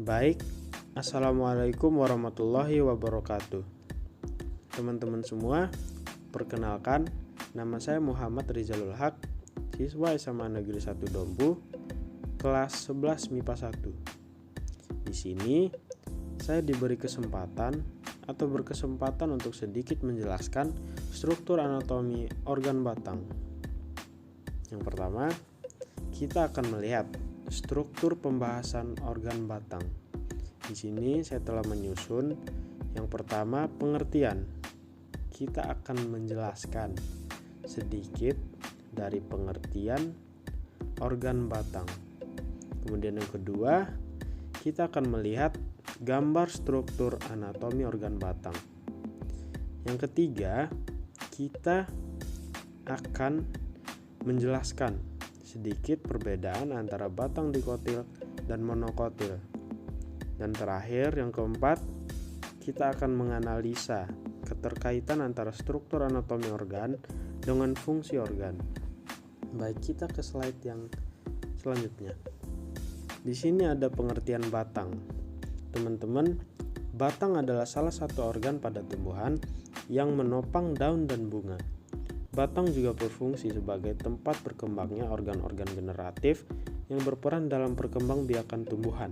Baik, Assalamualaikum warahmatullahi wabarakatuh. Teman-teman semua, perkenalkan, nama saya Muhammad Rizalul Haq, siswa SMA Negeri 1 Dompu, kelas 11 MIPA 1. Di sini, saya diberi kesempatan atau berkesempatan untuk sedikit menjelaskan struktur anatomi organ batang. Yang pertama, kita akan melihat struktur pembahasan organ batang. Di sini saya telah menyusun yang pertama pengertian. Kita akan menjelaskan sedikit dari pengertian organ batang. Kemudian yang kedua, kita akan melihat gambar struktur anatomi organ batang. Yang ketiga, kita akan menjelaskan sedikit perbedaan antara batang dikotil dan monokotil. Dan terakhir, yang keempat, kita akan menganalisa keterkaitan antara struktur anatomi organ dengan fungsi organ. Baik, kita ke slide yang selanjutnya. Di sini ada pengertian batang. Teman-teman, batang adalah salah satu organ pada tumbuhan yang menopang daun dan bunga. Batang juga berfungsi sebagai tempat berkembangnya organ-organ generatif yang berperan dalam perkembangbiakan tumbuhan.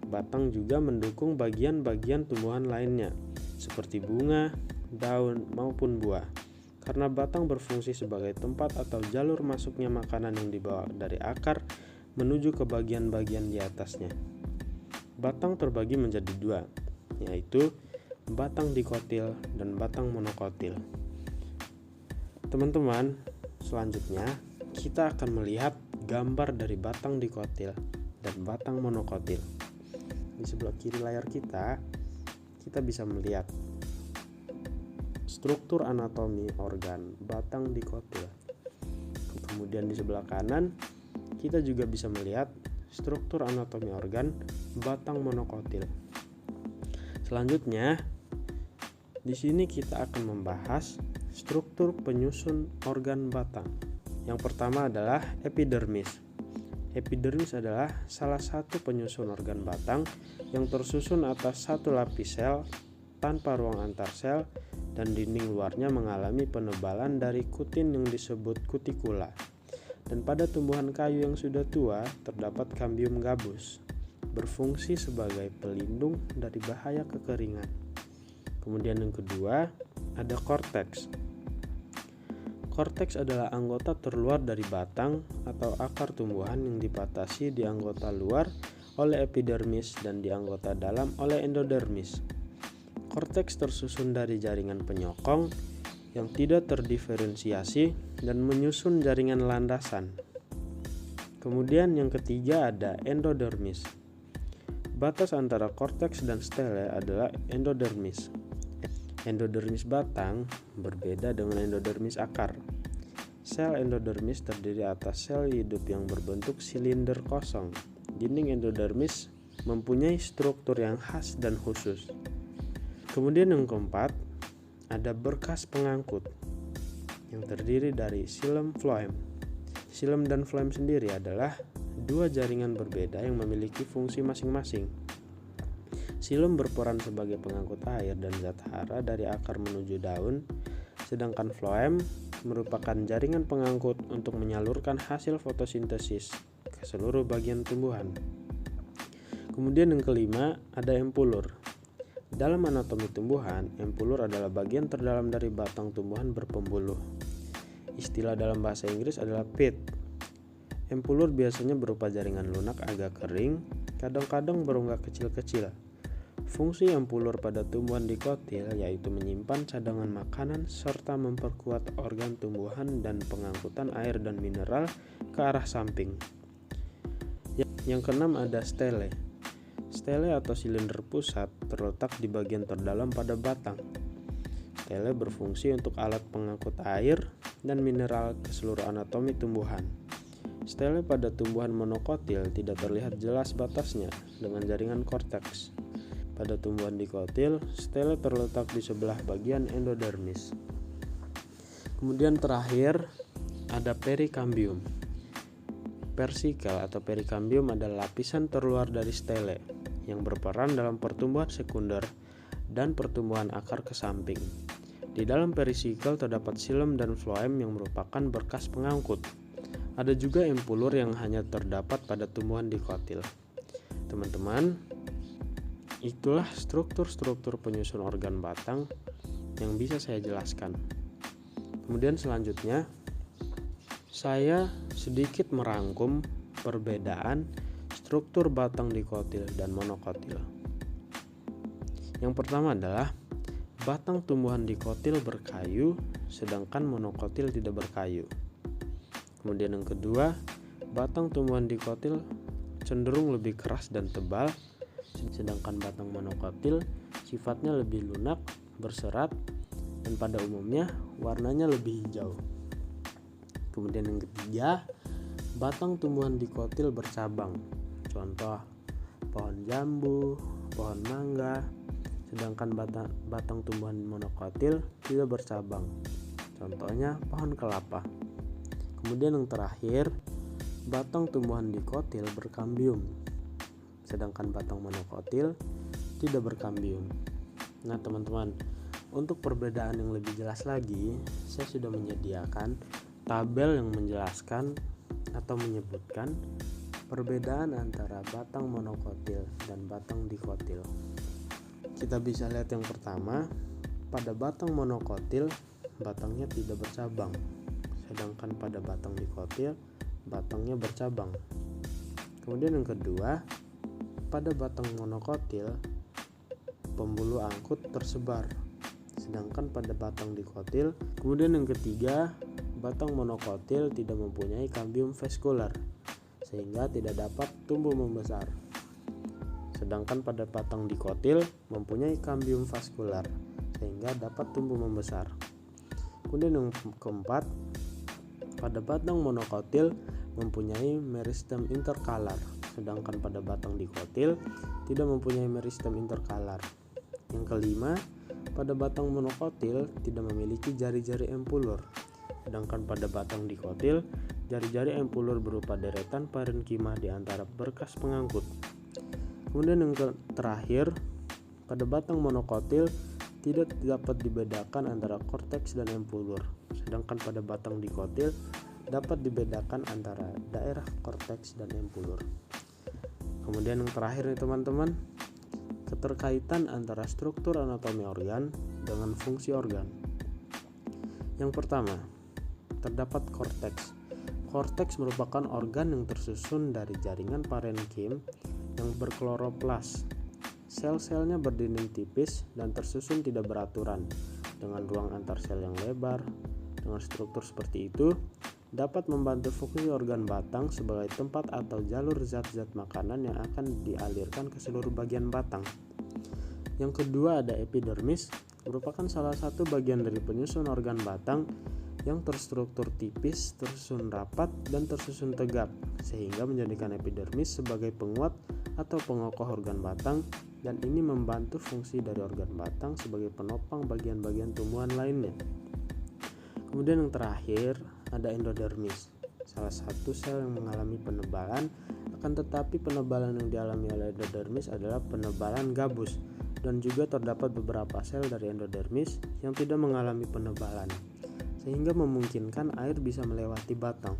Batang juga mendukung bagian-bagian tumbuhan lainnya, seperti bunga, daun, maupun buah. Karena batang berfungsi sebagai tempat atau jalur masuknya makanan yang dibawa dari akar menuju ke bagian-bagian di atasnya. Batang terbagi menjadi dua, yaitu batang dikotil dan batang monokotil. Teman-teman, selanjutnya kita akan melihat gambar dari batang dikotil dan batang monokotil. Di sebelah kiri layar kita bisa melihat struktur anatomi organ batang dikotil. Kemudian di sebelah kanan kita juga bisa melihat struktur anatomi organ batang monokotil. Selanjutnya, di sini kita akan membahas struktur penyusun organ batang. Yang pertama adalah epidermis. Epidermis adalah salah satu penyusun organ batang yang tersusun atas satu lapis sel tanpa ruang antar sel dan dinding luarnya mengalami penebalan dari kutin yang disebut kutikula. Dan pada tumbuhan kayu yang sudah tua terdapat cambium gabus, berfungsi sebagai pelindung dari bahaya kekeringan. Kemudian yang kedua ada korteks. Korteks adalah anggota terluar dari batang atau akar tumbuhan yang dibatasi di anggota luar oleh epidermis dan di anggota dalam oleh endodermis. Korteks tersusun dari jaringan penyokong yang tidak terdiferensiasi dan menyusun jaringan landasan. Kemudian yang ketiga ada endodermis. Batas antara korteks dan stele adalah endodermis. Endodermis batang berbeda dengan endodermis akar. Sel endodermis terdiri atas sel hidup yang berbentuk silinder kosong. Dinding endodermis mempunyai struktur yang khas dan khusus. Kemudian yang keempat, ada berkas pengangkut yang terdiri dari xilem phloem. Xilem dan phloem sendiri adalah dua jaringan berbeda yang memiliki fungsi masing-masing. Xilem berperan sebagai pengangkut air dan zat hara dari akar menuju daun, sedangkan phloem merupakan jaringan pengangkut untuk menyalurkan hasil fotosintesis ke seluruh bagian tumbuhan. Kemudian yang kelima ada empulur. Dalam anatomi tumbuhan, empulur adalah bagian terdalam dari batang tumbuhan berpembuluh. Istilah dalam bahasa Inggris adalah pit. Empulur biasanya berupa jaringan lunak agak kering, kadang-kadang berongga kecil-kecil. Fungsi empulur pada tumbuhan dikotil yaitu menyimpan cadangan makanan serta memperkuat organ tumbuhan dan pengangkutan air dan mineral ke arah samping. Yang keenam ada stele. Stele atau silinder pusat terletak di bagian terdalam pada batang. Stele berfungsi untuk alat pengangkut air dan mineral ke seluruh anatomi tumbuhan. Stele pada tumbuhan monokotil tidak terlihat jelas batasnya dengan jaringan korteks. Pada tumbuhan dikotil, stele terletak di sebelah bagian endodermis. Kemudian terakhir ada perikambium. Persikel atau perikambium adalah lapisan terluar dari stele yang berperan dalam pertumbuhan sekunder dan pertumbuhan akar ke samping. Di dalam perisikel terdapat xilem dan floem yang merupakan berkas pengangkut. Ada juga empulur yang hanya terdapat pada tumbuhan dikotil. Teman-teman, itulah struktur-struktur penyusun organ batang yang bisa saya jelaskan. Kemudian selanjutnya, saya sedikit merangkum perbedaan struktur batang dikotil dan monokotil. Yang pertama adalah batang tumbuhan dikotil berkayu, sedangkan monokotil tidak berkayu. Kemudian yang kedua, batang tumbuhan dikotil cenderung lebih keras dan tebal, sedangkan batang monokotil sifatnya lebih lunak, berserat, dan pada umumnya warnanya lebih hijau. Kemudian yang ketiga, batang tumbuhan dikotil bercabang. Contoh, pohon jambu, pohon mangga, sedangkan batang tumbuhan monokotil tidak bercabang. Contohnya pohon kelapa. Kemudian yang terakhir, batang tumbuhan dikotil berkambium, sedangkan batang monokotil tidak berkambium. Nah teman-teman, untuk perbedaan yang lebih jelas lagi, saya sudah menyediakan tabel yang menjelaskan atau menyebutkan perbedaan antara batang monokotil dan batang dikotil. Kita bisa lihat yang pertama, pada batang monokotil batangnya tidak bercabang, sedangkan pada batang dikotil batangnya bercabang. Kemudian yang kedua, pada batang monokotil pembuluh angkut tersebar, sedangkan pada batang dikotil. Kemudian yang ketiga, batang monokotil tidak mempunyai kambium vaskular sehingga tidak dapat tumbuh membesar, sedangkan pada batang dikotil mempunyai kambium vaskular sehingga dapat tumbuh membesar. Kemudian yang keempat, pada batang monokotil mempunyai meristem interkalar, sedangkan pada batang dikotil tidak mempunyai meristem interkalar. Yang kelima, pada batang monokotil tidak memiliki jari-jari empulur, sedangkan pada batang dikotil jari-jari empulur berupa deretan parenkima di antara berkas pengangkut. Kemudian yang terakhir, pada batang monokotil tidak dapat dibedakan antara korteks dan empulur, sedangkan pada batang dikotil dapat dibedakan antara daerah korteks dan empulur. Kemudian yang terakhir nih teman-teman, keterkaitan antara struktur anatomi organ dengan fungsi organ. Yang pertama, terdapat korteks. Korteks merupakan organ yang tersusun dari jaringan parenkim yang berkloroplas. Sel-selnya berdinding tipis dan tersusun tidak beraturan, dengan ruang antar sel yang lebar. Dengan struktur seperti itu, dapat membantu fungsi organ batang sebagai tempat atau jalur zat-zat makanan yang akan dialirkan ke seluruh bagian batang. Yang kedua ada epidermis, merupakan salah satu bagian dari penyusun organ batang yang terstruktur tipis, tersusun rapat, dan tersusun tegap, sehingga menjadikan epidermis sebagai penguat atau pengokoh organ batang, dan ini membantu fungsi dari organ batang sebagai penopang bagian-bagian tumbuhan lainnya. Kemudian yang terakhir ada endodermis, salah satu sel yang mengalami penebalan, akan tetapi penebalan yang dialami oleh endodermis adalah penebalan gabus, dan juga terdapat beberapa sel dari endodermis yang tidak mengalami penebalan, sehingga memungkinkan air bisa melewati batang.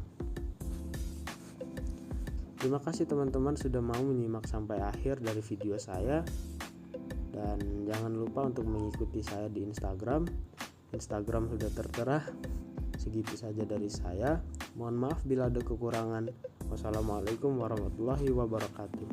Terima kasih teman-teman sudah mau menyimak sampai akhir dari video saya, dan jangan lupa untuk mengikuti saya di Instagram. Instagram sudah tertera. Segitu saja dari saya. Mohon maaf bila ada kekurangan. Wassalamualaikum warahmatullahi wabarakatuh.